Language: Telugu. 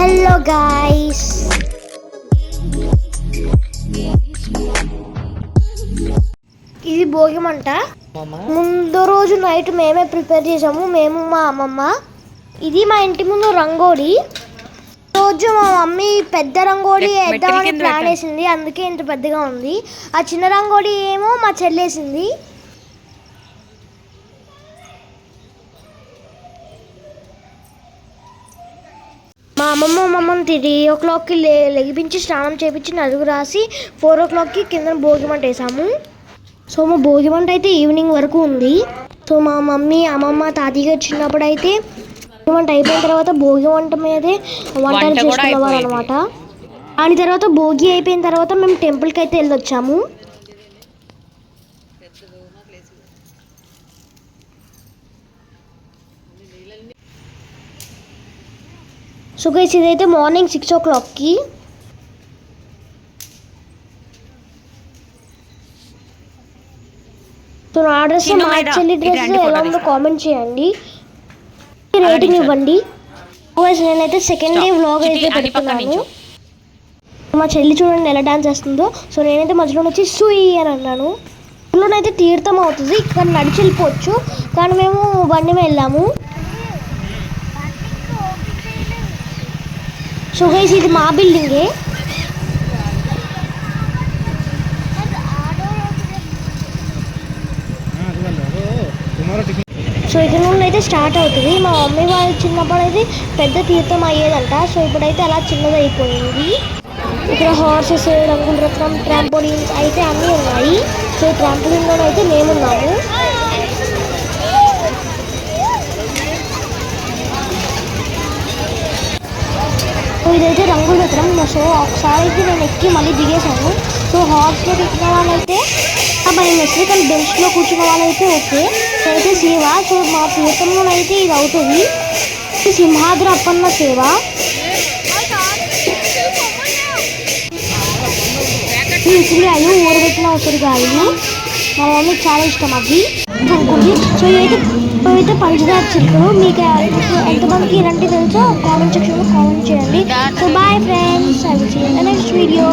హలో గాయ్స్, ఇది భోగి మంట. ముందు రోజు నైట్ మేమే ప్రిపేర్ చేసాము, మేము మా అమ్మమ్మ. ఇది మా ఇంటి ముందు రంగోలి. రోజు మా మమ్మీ పెద్ద రంగోలి వేద్దామని ప్లాన్ వేసింది, అందుకే ఇంత పెద్దగా ఉంది. ఆ చిన్న రంగోలి ఏమో మా చెల్లేసింది. మా అమ్మమ్మని 3 o'clockకి లెగిపించి స్నానం చేయించి నలుగు రాసి 4 o'clockకి కింద భోగి మంట వేసాము. సో మా భోగి మంట అయితే ఈవినింగ్ వరకు ఉంది. సో మా మమ్మీ అమ్మమ్మ తాతయ్య చిన్నప్పుడు అయితే భోగి మంట అయిపోయిన తర్వాత భోగి మంట మీదే వంటలు చేసుకునేవారు అనమాట. దాని తర్వాత భోగి అయిపోయిన తర్వాత మేము టెంపుల్కి అయితే వెళ్ళొచ్చాము. సో గైస్, ఇదైతే మార్నింగ్ 6 o'clockకి. సో నా డ్రెస్ మా చెల్లి డ్రెస్ ఎలా ఉందో కామెంట్ చేయండి, రేటింగ్ ఇవ్వండి. నేనైతే సెకండ్ డే వ్లాగ్ అయితే పెడుతున్నాను. మా చెల్లి చూడండి ఎలా డాన్స్ చేస్తుందో. సో నేనైతే మధ్యలో వచ్చి సుయి అని అన్నాను. ఇందులోనైతే తీర్థం అవుతుంది, ఇక్కడ నడిచి వెళ్ళిపోవచ్చు, కానీ మేము బండి మీద వెళ్ళాము. సో గైస్, ఇది మా బిల్డింగే. సో ఇక్కడ నుండి అయితే స్టార్ట్ అవుతుంది. మా మమ్మీ వాళ్ళు చిన్నప్పుడు అయితే పెద్ద తీర్థం అయ్యేదంట. సో ఇప్పుడైతే అలా చిన్నది అయిపోయింది. ఇక్కడ హార్సెస్, రంగుల రత్నం, ట్రాంపోలిన్స్ అయితే అన్నీ ఉన్నాయి. సో ట్రాంపోలిన్లో అయితే మేమున్నాము. ఇదైతే రంగుల రత్నం. సో ఒకసారి అయితే నేను ఎక్కి మళ్ళీ దిగేశాను. సో హార్స్లో ఎక్కిన వాళ్ళైతే భయం వేస్తుంది, కానీ బెంచ్లో కూర్చున్న వాళ్ళైతే ఓకే. సో అయితే సేవ. సో మా తీర్థంలో అయితే ఇది అవుతుంది. సింహాద్రి అప్పన్న సేవ. ఉసిరికాయలు, ఊరబెట్టిన ఉసిరికాయలు మా మమ్మీకి చాలా ఇష్టం అవి అనుకోండి. సో ఇవైతే పంచదార చిలుకలు. మీకు ఎంతమందికి ఇలాంటివి తెలుసో కామెంట్ సెక్షన్లో కామెంట్ చేయండి. So bye friends, I will see you in the next video.